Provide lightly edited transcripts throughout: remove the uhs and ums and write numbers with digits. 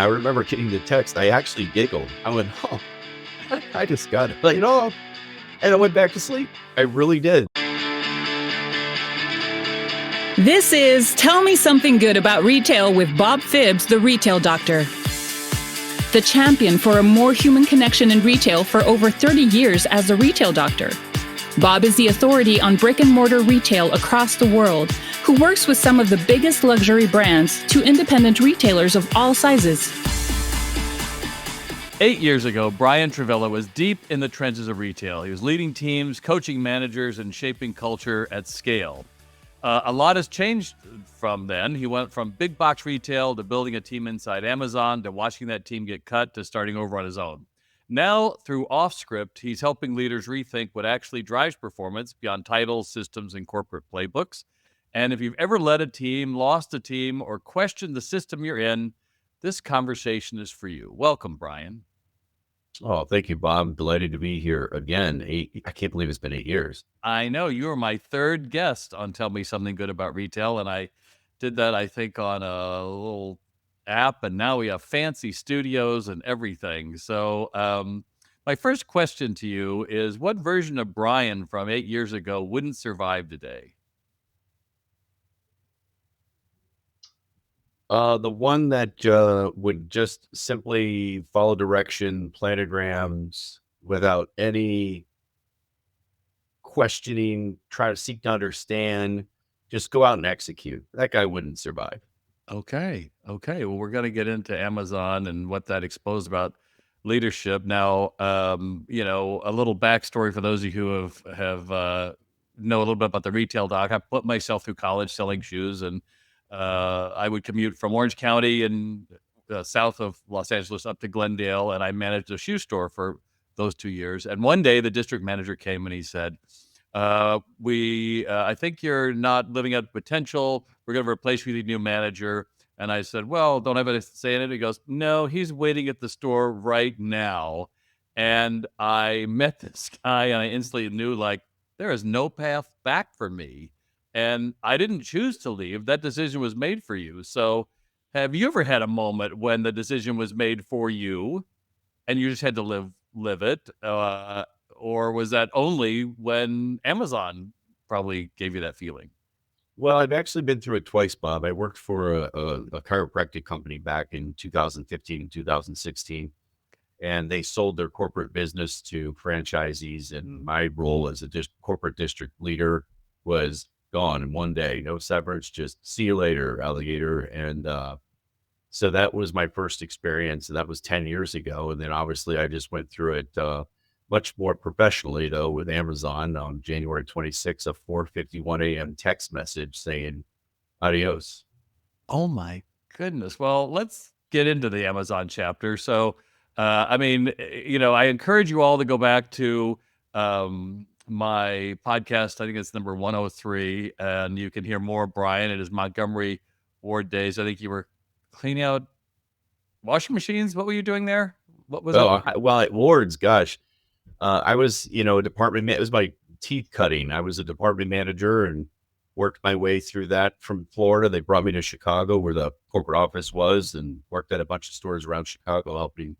I remember getting the text. I actually giggled. I went, oh, I just got it. And I went back to sleep. I really did. This is Tell Me Something Good About Retail with Bob Phibbs, the retail doctor. The champion for a more human connection in retail for over 30 years as a retail doctor. Bob is the authority on brick and mortar retail across the world, who works with some of the biggest luxury brands to independent retailers of all sizes. 8 years ago, Brian Travella was deep in the trenches of retail. He was leading teams, coaching managers, and shaping culture at scale. A lot has changed from then. He went from big box retail to building a team inside Amazon to watching that team get cut to starting over on his own. Now, through Offscript, he's helping leaders rethink what actually drives performance beyond titles, systems, and corporate playbooks. And if you've ever led a team, lost a team, or questioned the system you're in, this conversation is for you. Welcome, Brian. Oh, thank you, Bob. I'm delighted to be here again. I can't believe it's been 8 years. I know you were my third guest on Tell Me Something Good About Retail, and I did that, I think, on a little app, and now we have fancy studios and everything. So my first question to you is, what version of Brian from 8 years ago wouldn't survive today? The one that would just simply follow direction, planograms, without any questioning, try to seek to understand, just go out and execute. That guy wouldn't survive. Okay. Well, we're going to get into Amazon and what that exposed about leadership. Now, a little backstory for those of you who have know a little bit about the retail doc. I put myself through college selling shoes, and I would commute from Orange County in south of Los Angeles up to Glendale, and I managed a shoe store for those 2 years. And one day the district manager came and he said, I think you're not living up to potential. We're going to replace you with a new manager. And I said, well, don't have anything to say in it. He goes, no, he's waiting at the store right now. And I met this guy and I instantly knew, like, there is no path back for me. And I didn't choose to leave. That decision was made for you. So have you ever had a moment when the decision was made for you and you just had to live it? Or was that only when Amazon probably gave you that feeling? Well, I've actually been through it twice, Bob. I worked for a chiropractic company back in 2015, 2016, and they sold their corporate business to franchisees. And my role as a corporate district leader was gone in one day. No severance, just see you later, alligator. And so that was my first experience. And that was 10 years ago. And then obviously I just went through it much more professionally, though, with Amazon on January 26th, a 4:51 a.m. text message saying adios. Oh my goodness. Well, let's get into the Amazon chapter. So, I encourage you all to go back to my podcast. I think it's number 103, and you can hear more, Brian. It is Montgomery Ward days. I think you were cleaning out washing machines. What were you doing there? What was it? Well, at Ward's, gosh, I was, a department, it was my teeth cutting. I was a department manager and worked my way through that from Florida. They brought me to Chicago where the corporate office was and worked at a bunch of stores around Chicago, helping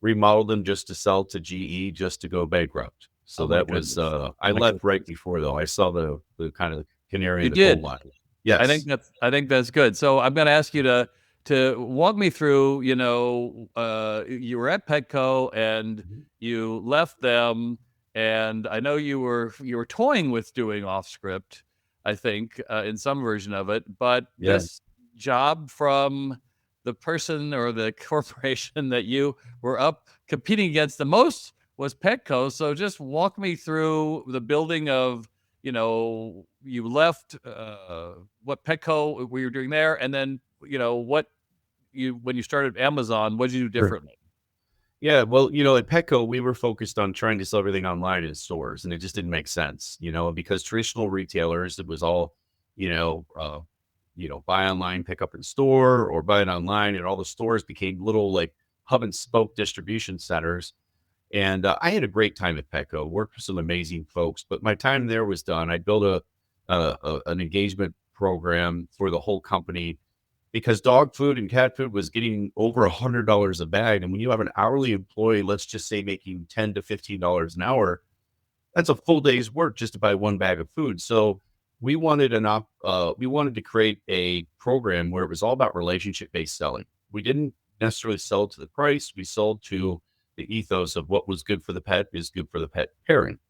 remodel them just to sell to GE, just to go bankrupt. So that was, I left right before, though. I saw the kind of canary in the coal mine. Yes. I think that's good. So I'm going to ask you to walk me through, you were at Petco and you left them, and I know you were toying with doing Offscript, I think, in some version of it, but this job from the person or the corporation that you were up competing against the most was Petco. So just walk me through the building of, you left what Petco were you doing there, and then when you started Amazon, what did you do differently? Sure. Yeah, well, at Petco, we were focused on trying to sell everything online in stores, and it just didn't make sense, because traditional retailers, it was all, buy online, pick up in store, or buy it online, and all the stores became little like hub and spoke distribution centers. And I had a great time at Petco, worked with some amazing folks, but my time there was done. I built an engagement program for the whole company because dog food and cat food was getting over $100 a bag. And when you have an hourly employee, let's just say making $10 to $15 an hour, that's a full day's work just to buy one bag of food. So we wanted to create a program where it was all about relationship based selling. We didn't necessarily sell to the price. We sold to the ethos of what was good for the pet is good for the pet parent.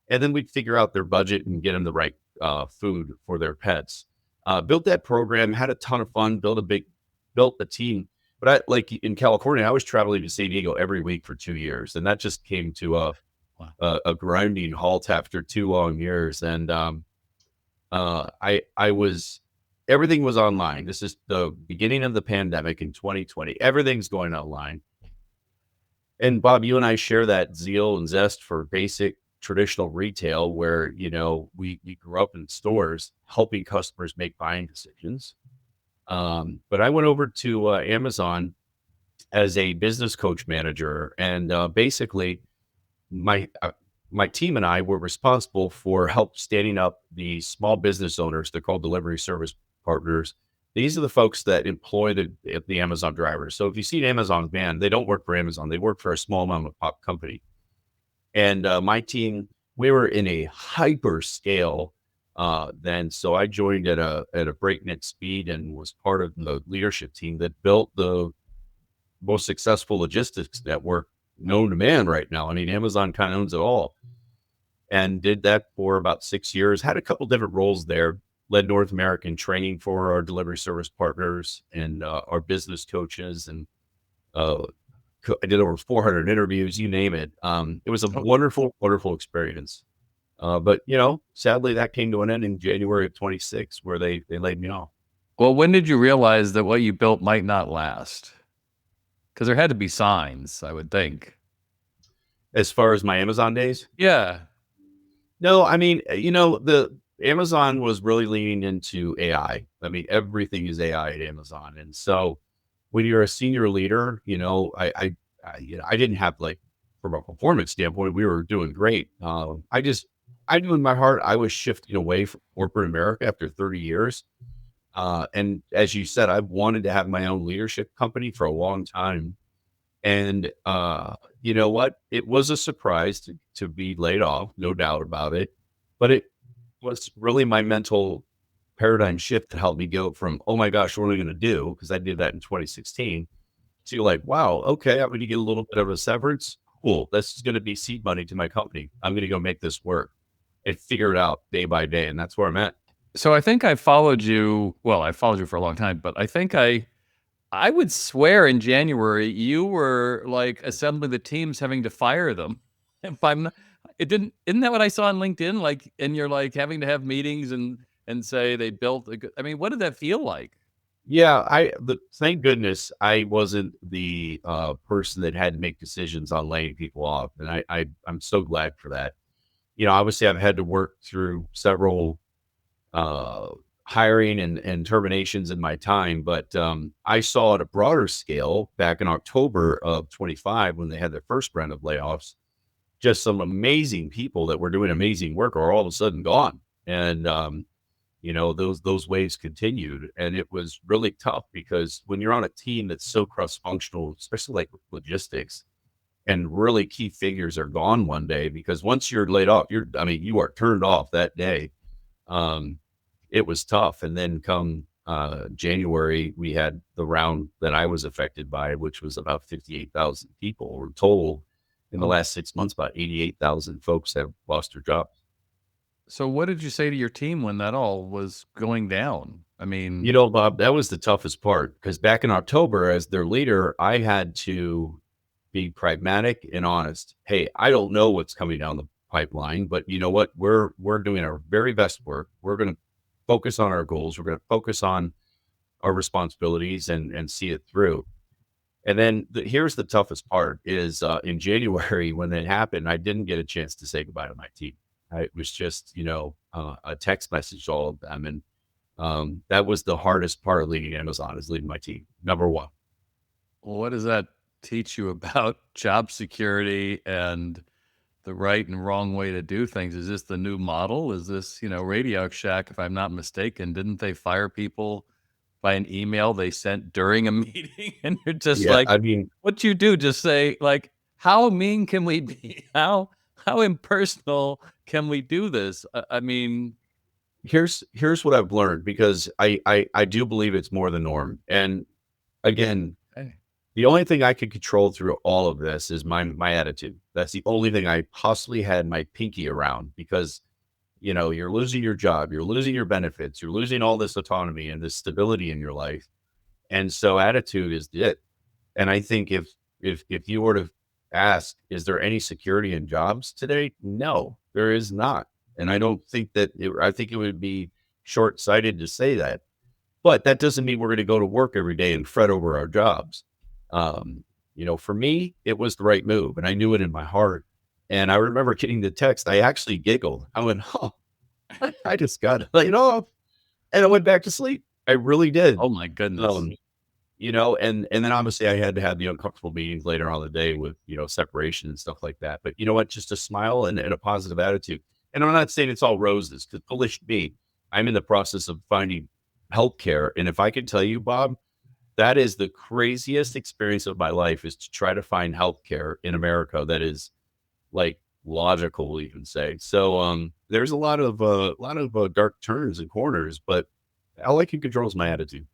And then we'd figure out their budget and get them the right food for their pets. Built that program, had a ton of fun, built a team. But like in California, I was traveling to San Diego every week for 2 years, and that just came to Wow. a grinding halt after 2 long years. And I was everything was online. This is the beginning of the pandemic in 2020. Everything's going online. And Bob, you and I share that zeal and zest for basic traditional retail where, we grew up in stores helping customers make buying decisions. But I went over to Amazon as a business coach manager. And basically, my my team and I were responsible for help standing up the small business owners. They're called delivery service partners. These are the folks that employ the Amazon drivers. So if you see an Amazon van, they don't work for Amazon. They work for a small mom and pop company. And my team, we were in a hyper scale then. So I joined at a breakneck speed and was part of the leadership team that built the most successful logistics network known to man right now. I mean, Amazon kind of owns it all, and did that for about 6 years. Had a couple different roles there. Led North American training for our delivery service partners and our business coaches, and I did over 400 interviews. You name it. It was a Oh, wonderful, wonderful experience. But sadly, that came to an end in January of 26, where they laid me off. well, when did you realize that what you built might not last? Because there had to be signs, I would think. As far as my Amazon days, Yeah. no, I mean, the Amazon was really leaning into AI. I mean, everything is AI at Amazon. And so when you're a senior leader, I didn't have like, from a performance standpoint, we were doing great. I knew in my heart, I was shifting away from corporate America after 30 years. And as you said, I've wanted to have my own leadership company for a long time. And you know what? It was a surprise to be laid off, no doubt about it. But it was really my mental paradigm shift that helped me go from, oh my gosh, what are we going to do? Because I did that in 2016. So you're like, wow, okay, I'm going to get a little bit of a severance. Cool. This is going to be seed money to my company. I'm going to go make this work and figure it out day by day. And that's where I'm at. So I think I followed you. Well, I followed you for a long time, but I think I would swear in January you were like assembling the teams, having to fire them. If I'm not, it didn't. Isn't that what I saw on LinkedIn? Like, and you're like having to have meetings and say they built. I mean, what did that feel like? Yeah, thank goodness I wasn't the person that had to make decisions on laying people off. And I'm so glad for that. Obviously I've had to work through several uh, hiring and terminations in my time. But I saw at a broader scale back in October of 25 when they had their first round of layoffs, just some amazing people that were doing amazing work are all of a sudden gone. And, those waves continued. And it was really tough because when you're on a team that's so cross functional, especially like logistics, and really key figures are gone one day, because once you're laid off, you are turned off that day. Um, it was tough. And then come January, we had the round that I was affected by, which was about 58,000 people. Or total in the Oh, last 6 months, about 88,000 folks have lost their jobs. so what did you say to your team when that all was going down? I mean, Bob, that was the toughest part because back in October, as their leader, I had to be pragmatic and honest. Hey, I don't know what's coming down the pipeline, but you know what? We're doing our very best work. We're going to focus on our goals. We're going to focus on our responsibilities and see it through. And then here's the toughest part is in January when it happened, I didn't get a chance to say goodbye to my team. It was just, a text message to all of them. And that was the hardest part of leading Amazon is leading my team. Number one. what does that teach you about job security and the right and wrong way to do things? Is this the new model? Is this, Radio Shack, if I'm not mistaken, didn't they fire people by an email they sent during a meeting, and you're just Yeah, like, I mean, what you do? Just say like, how mean can we be? How impersonal can we do this? I mean, here's what I've learned because I do believe it's more the norm. And again, hey, the only thing I could control through all of this is my attitude. That's the only thing I possibly had my pinky around because you're losing your job, you're losing your benefits, you're losing all this autonomy and this stability in your life. And so attitude is it. And I think if you were to ask, is there any security in jobs today? No, there is not. And I don't think I think it would be short-sighted to say that. But that doesn't mean we're going to go to work every day and fret over our jobs. For me, it was the right move, and I knew it in my heart. And I remember getting the text. I actually giggled. I went, "Oh, I just got laid off," and I went back to sleep. I really did. oh my goodness. Um, and then obviously I had to have the uncomfortable meetings later on in the day with separation and stuff like that. But you know what? Just a smile and a positive attitude. And I'm not saying it's all roses because foolish me. I'm in the process of finding healthcare, and if I can tell you, Bob, that is the craziest experience of my life is to try to find healthcare in America that is like logical, we even say. So there's a lot of dark turns and corners, but all I can control is my attitude.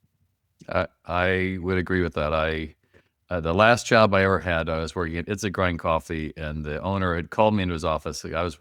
I would agree with that. The last job I ever had, I was working at It's a Grind Coffee, and the owner had called me into his office. I was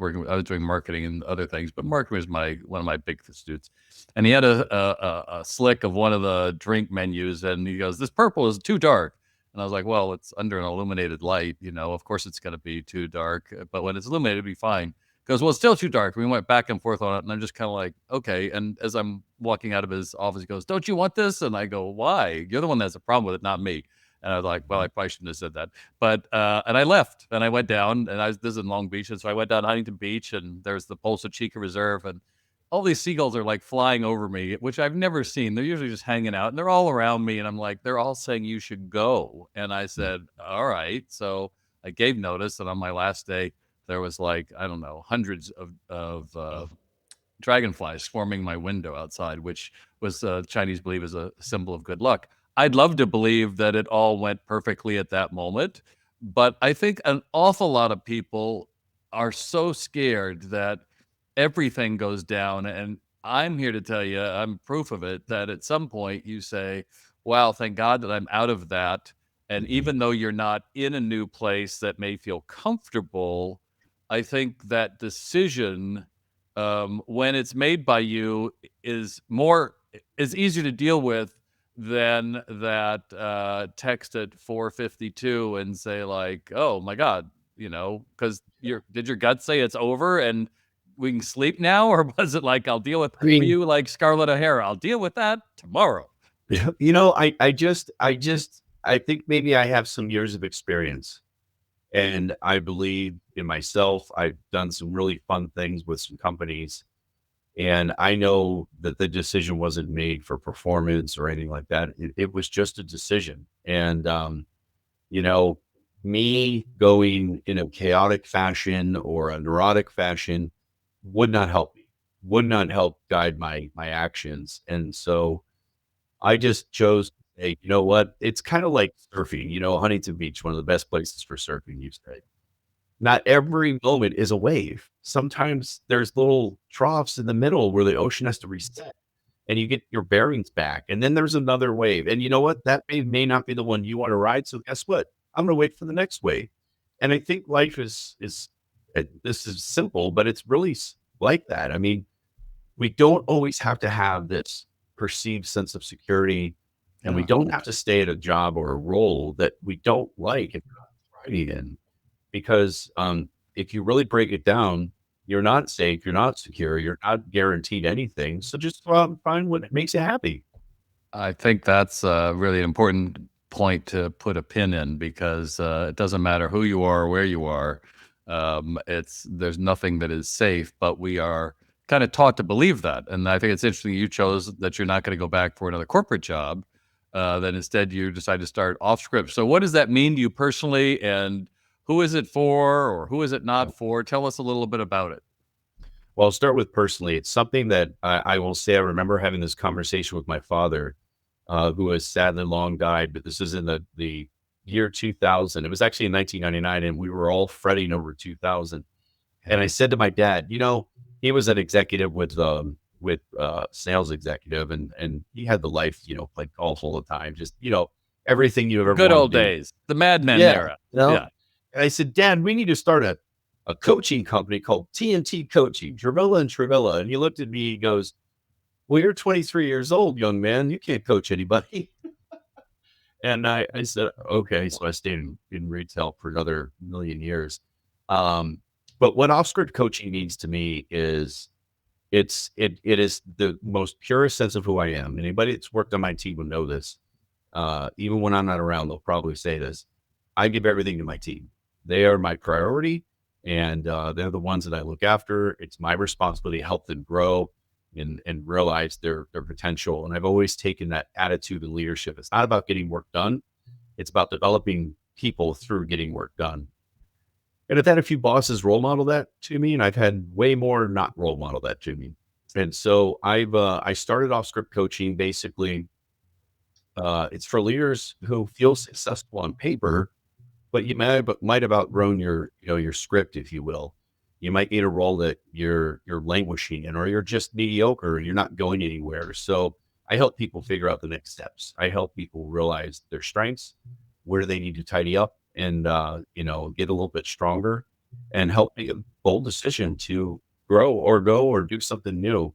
doing marketing and other things, but marketing was one of my big pursuits. And he had a slick of one of the drink menus, and he goes, "This purple is too dark." And I was like, "Well, it's under an illuminated light, of course it's going to be too dark, but when it's illuminated, it'll be fine." He goes, "Well, it's still too dark." We went back and forth on it, and I'm just kind of like, "Okay." And as I'm walking out of his office, he goes, "Don't you want this?" And I go, "Why? You're the one that has a problem with it, not me." And I was like, "Well, I probably shouldn't have said that." But and I left and I went down, and this is in Long Beach. And so I went down Huntington Beach, and there's the Polsa Chica Reserve, and all these seagulls are like flying over me, which I've never seen. They're usually just hanging out, and they're all around me. And I'm like, they're all saying you should go. And I said, all right. So I gave notice, and on my last day, there was like, I don't know, hundreds of dragonflies swarming my window outside, which was Chinese believe is a symbol of good luck. I'd love to believe that it all went perfectly at that moment, but I think an awful lot of people are so scared that everything goes down. And I'm here to tell you, I'm proof of it, that at some point you say, wow, thank God that I'm out of that. And even though you're not in a new place that may feel comfortable, I think that decision, when it's made by you, is easier to deal with than that text at 4:52 and say like, "Oh my God," because did your gut say it's over and we can sleep now, or was it like, "I'll deal with"? I Were mean, you like Scarlett O'Hara? I'll deal with that tomorrow. yeah, I think maybe I have some years of experience and I believe in myself. I've done some really fun things with some companies. And I know that the decision wasn't made for performance or anything like that. It was just a decision. And, you know, me going in a chaotic fashion or a neurotic fashion would not help me, would not help guide my actions. And so I just chose, hey, you know what? It's kind of like surfing, Huntington Beach, one of the best places for surfing, you say. Not every moment is a wave. Sometimes there's little troughs in the middle where the ocean has to reset and you get your bearings back. And then there's another wave. And you know what? That may not be the one you want to ride. So guess what? I'm going to wait for the next wave. And I think life this is simple, but it's really like that. I mean, we don't always have to have this perceived sense of security, and we Yeah. don't have to stay at a job or a role that we don't like and not thriving in. Because if you really break it down, you're not safe, you're not secure, you're not guaranteed anything. So just go out and find what makes you happy. I think that's a really important point to put a pin in, because it doesn't matter who you are or where you are. There's nothing that is safe, but we are kind of taught to believe that. And I think it's interesting you chose that you're not going to go back for another corporate job. That instead you decide to start off script. So what does that mean to you personally, and who is it for, or who is it not for? Tell us a little bit about it. Well, I'll start with personally. It's something that I will say I remember having this conversation with my father. who has sadly long died, but this is in the year 2000. It was actually in 1999, and we were all fretting over 2000. And I said to my dad, he was an executive with sales executive, and he had the life, played golf all the time, just everything you ever Good wanted old to do. days, the Mad Men Yeah, era. you know. Yeah. And I said, Dad, we need to start a coaching company called TNT Coaching, Travilla and Travilla. And he looked at me, he goes, well, you're 23 years old, young man. You can't coach anybody. And I said, okay. So I stayed in retail for another million years. But what off-script coaching means to me is it is the most purest sense of who I am. Anybody that's worked on my team will know this. Even when I'm not around, they'll probably say this. I give everything to my team. They are my priority, and they're the ones that I look after. It's my responsibility to help them grow and realize their potential. And I've always taken that attitude of leadership. It's not about getting work done. It's about developing people through getting work done. And I've had a few bosses role model that to me, and I've had way more not role model that to me. And so I started off script coaching basically. It's for leaders who feel successful on paper, but you might have outgrown your script, if you will. You might need a role that you're languishing in, or you're just mediocre and you're not going anywhere. So I help people figure out the next steps. I help people realize their strengths, where they need to tidy up, and get a little bit stronger, and help make a bold decision to grow or go or do something new.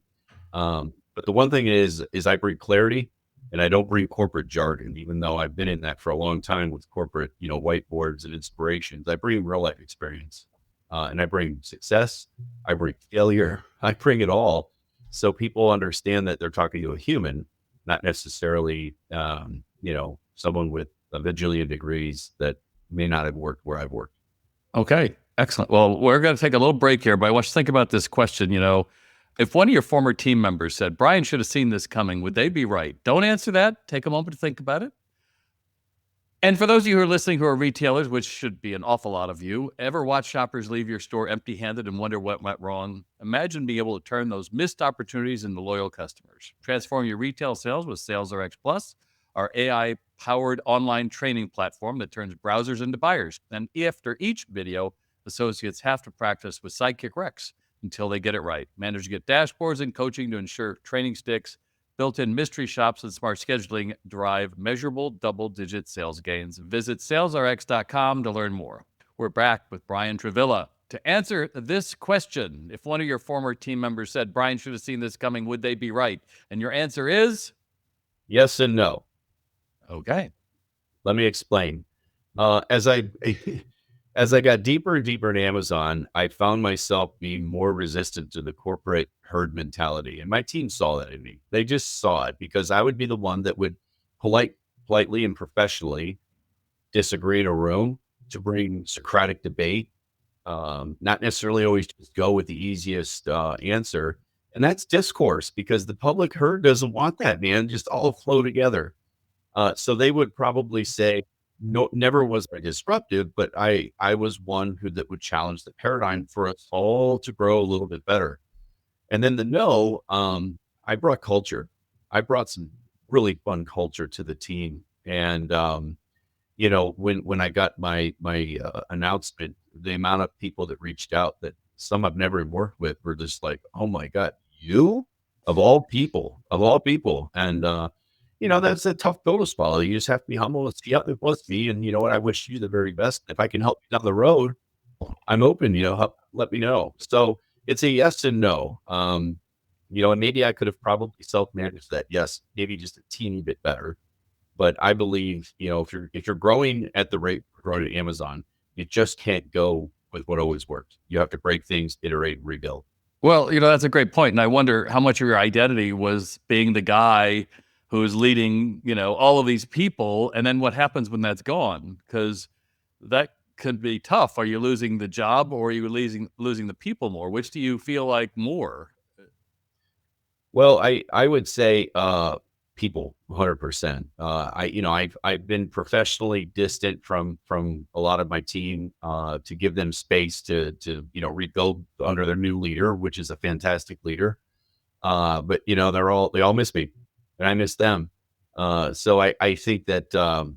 But the one thing is I bring clarity, and I don't bring corporate jargon, even though I've been in that for a long time with corporate, whiteboards and inspirations. I bring real life experience, and I bring success. I bring failure. I bring it all. So people understand that they're talking to a human, not necessarily, someone with a bajillion degrees that may not have worked where I've worked. Okay, excellent. Well, we're going to take a little break here, but I want you to think about this question. If one of your former team members said, Brian should have seen this coming, would they be right? Don't answer that. Take a moment to think about it. And for those of you who are listening who are retailers, which should be an awful lot of you, ever watch shoppers leave your store empty-handed and wonder what went wrong? Imagine being able to turn those missed opportunities into loyal customers. Transform your retail sales with SalesRx Plus, our AI-powered online training platform that turns browsers into buyers. And after each video, associates have to practice with Sidekick Rex until they get it right. Managers get dashboards and coaching to ensure training sticks. Built-in mystery shops and smart scheduling drive measurable double-digit sales gains. Visit salesrx.com to learn more. We're back with Brian Travilla. To answer this question, if one of your former team members said, Brian should have seen this coming, would they be right? And your answer is? Yes and no. Okay. Let me explain. As I as I got deeper and deeper in Amazon, I found myself being more resistant to the corporate herd mentality. And my team saw that in me. They just saw it because I would be the one that would politely and professionally disagree in a room to bring Socratic debate. Not necessarily always just go with the easiest answer. And that's discourse, because the public herd doesn't want that, man. Just all flow together. So they would probably say, no, never was I disruptive, but I was one that would challenge the paradigm for us all to grow a little bit better. And then the no, I brought culture. I brought some really fun culture to the team. And when I got my announcement, the amount of people that reached out, that some I've never worked with, were just like, oh my God, you of all people, and that's a tough pill to swallow. You just have to be humble and see, yep, it was me. And you know what? I wish you the very best. If I can help you down the road, I'm open, let me know. So it's a yes and no. And maybe I could have probably self-managed that. Yes, maybe just a teeny bit better. But I believe, if you're growing at the rate we're growing at Amazon, you just can't go with what always worked. You have to break things, iterate, rebuild. Well, that's a great point. And I wonder how much of your identity was being the guy who is leading, all of these people. And then what happens when that's gone? Because that could be tough. Are you losing the job, or are you losing the people more? Which do you feel like more? Well, I would say people, 100%. I've been professionally distant from a lot of my team to give them space to rebuild under their new leader, which is a fantastic leader. But they all miss me, and I miss them. So I think that,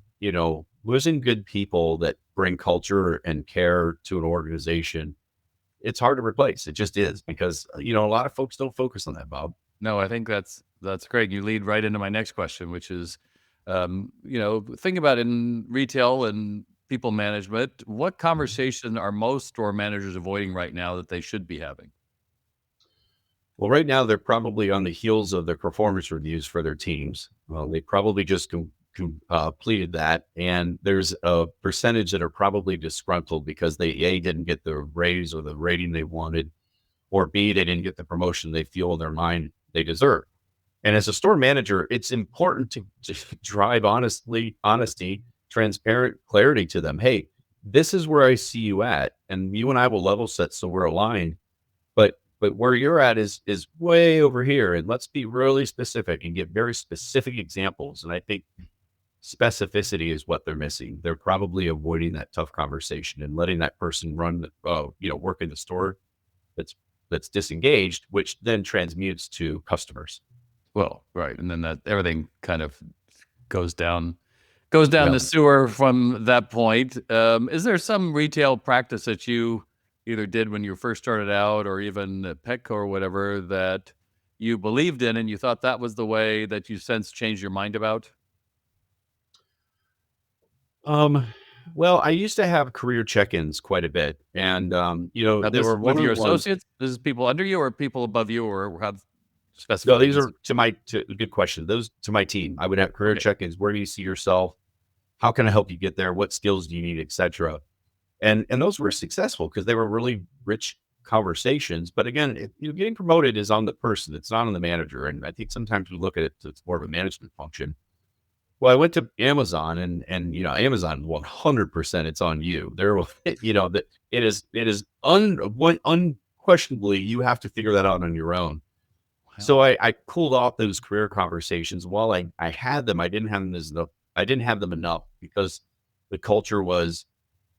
losing good people that bring culture and care to an organization, it's hard to replace. It just is because, a lot of folks don't focus on that, Bob. No, I think that's great. You lead right into my next question, which is, think about in retail and people management, what conversation are most store managers avoiding right now that they should be having? Well, right now they're probably on the heels of their performance reviews for their teams. Well, they probably just completed that, and there's a percentage that are probably disgruntled because they didn't get the raise or the rating they wanted, or B, they didn't get the promotion they feel in their mind they deserve. And as a store manager, it's important to drive honesty, transparent clarity to them. Hey, this is where I see you at, and you and I will level set so we're aligned. But where you're at is way over here, and let's be really specific and get very specific examples. And I think specificity is what they're missing. They're probably avoiding that tough conversation and letting that person run, work in the store that's disengaged, which then transmutes to customers. Well, right, and then that everything kind of goes down Yeah. the sewer from that point. Is there some retail practice that you either did when you first started out or even at Petco or whatever that you believed in and you thought that was the way that you since changed your mind about? Um, well, I used to have career check-ins quite a bit, and Now they this were one with of the your ones. associates? This is people under you or people above you or how No, specify these this? are to good question. Those to my team. I would have career Okay. check-ins. Where do you see yourself? How can I help you get there? What skills do you need, etc. And those were successful because they were really rich conversations. But again, getting promoted is on the person. It's not on the manager. And I think sometimes we look at it as more of a management function. Well, I went to Amazon and Amazon 100% it's on you. There will that it is unquestionably you have to figure that out on your own. Wow. So I cooled off those career conversations. While I had them, I didn't have them enough because the culture was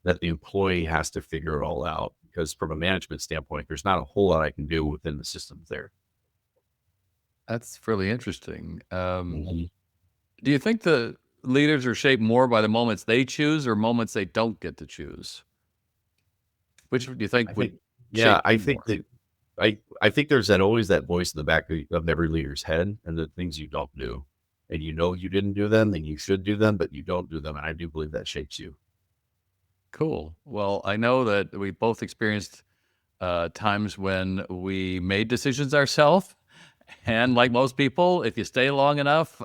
that the employee has to figure it all out. Because from a management standpoint, there's not a whole lot I can do within the systems there. That's really interesting. Mhm. Do you think the leaders are shaped more by the moments they choose or moments they don't get to choose? Which do you I think think, would yeah, shape I you think more? that I think there's that always that voice in the back of every leader's head and the things you don't do. And you didn't do them and you should do them, but you don't do them. And I do believe that shapes you. Cool. Well, I know that we both experienced times when we made decisions ourselves. And like most people, if you stay long enough,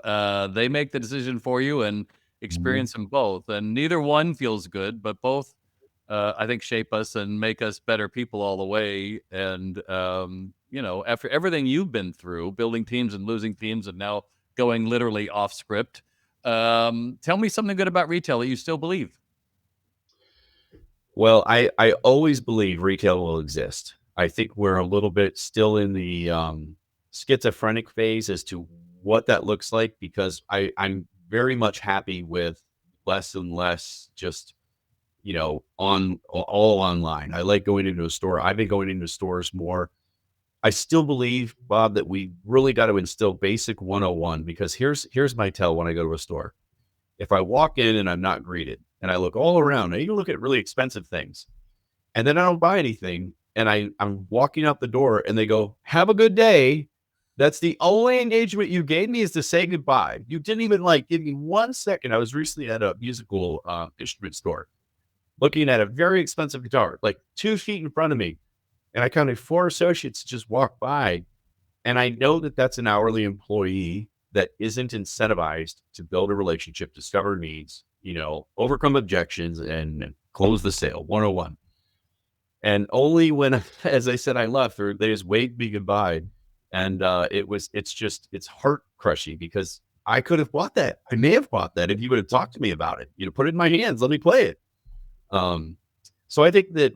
they make the decision for you and Mhm. experience them both. And neither one feels good, but both, I think, shape us and make us better people all the way. And, after everything you've been through, building teams and losing teams, and now going literally off script, tell me something good about retail that you still believe. Well, I always believe retail will exist. I think we're a little bit still in the schizophrenic phase as to what that looks like because I'm very much happy with less and less just on all online. I like going into a store. I've been going into stores more. I still believe, Bob, that we really got to instill basic 101 because here's my tell when I go to a store. If I walk in and I'm not greeted and I look all around, I even look at really expensive things and then I don't buy anything and I'm walking out the door and they go, "Have a good day." That's the only engagement you gave me is to say goodbye. You didn't even like give me 1 second. I was recently at a musical instrument store looking at a very expensive guitar, like 2 feet in front of me. And I counted four associates just walk by. And I know that that's an hourly employee that isn't incentivized to build a relationship, discover needs, overcome objections and close the sale 101. And only when, as I said, I left, or they just waved me goodbye. And it's heart crushing because I could have bought that. I may have bought that if you would have talked to me about it. Put it in my hands, let me play it. Um, so I think that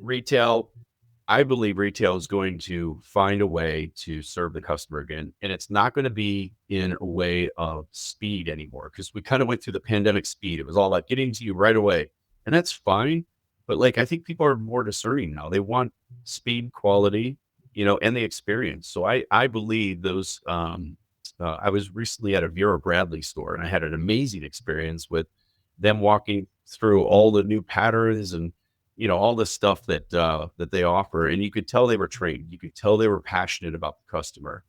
I believe retail is going to find a way to serve the customer again. And it's not going to be in a way of speed anymore because we kind of went through the pandemic speed. It was all about getting to you right away. And that's fine. But I think people are more discerning now. They want speed, quality, and the experience. So I believe those I was recently at a Vera Bradley store, and I had an amazing experience with them walking through all the new patterns and all the stuff that they offer. And you could tell they were trained. You could tell they were passionate about the customer,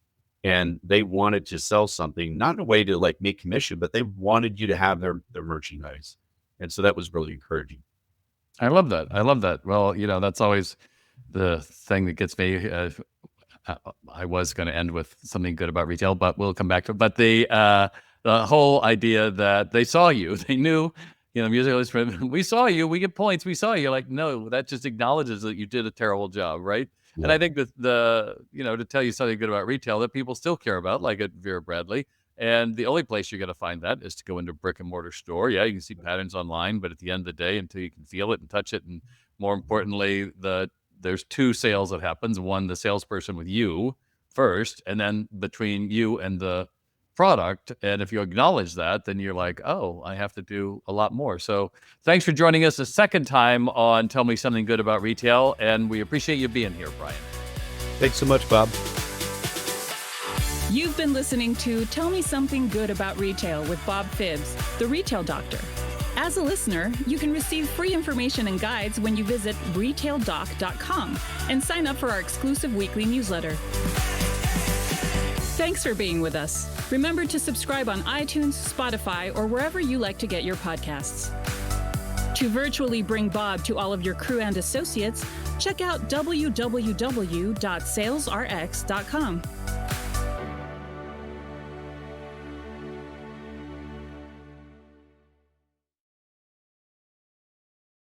and they wanted to sell something, not in a way to like make commission, but they wanted you to have their merchandise. And so that was really encouraging. I love that. I love that. Well, that's always the thing that gets me. I was going to end with something good about retail, but we'll come back to it. But the whole idea that they saw you, they knew, music illustrator, we saw you, we get points, we saw you. You're like, no, that just acknowledges that you did a terrible job, right? Yeah. And I think that to tell you something good about retail that people still care about, like at Vera Bradley. And the only place you're going to find that is to go into a brick and mortar store. Yeah, you can see patterns online, but at the end of the day, until you can feel it and touch it, and more importantly, there's two sales that happens. One, the salesperson with you first, and then between you and the product. And if you acknowledge that, then you're like, oh, I have to do a lot more. So thanks for joining us a second time on Tell Me Something Good About Retail. And we appreciate you being here, Brian. Thanks so much, Bob. You've been listening to Tell Me Something Good About Retail with Bob Phibbs, the Retail Doctor. As a listener, you can receive free information and guides when you visit retaildoc.com and sign up for our exclusive weekly newsletter. Thanks for being with us. Remember to subscribe on iTunes, Spotify, or wherever you like to get your podcasts. To virtually bring Bob to all of your crew and associates, check out www.salesrx.com.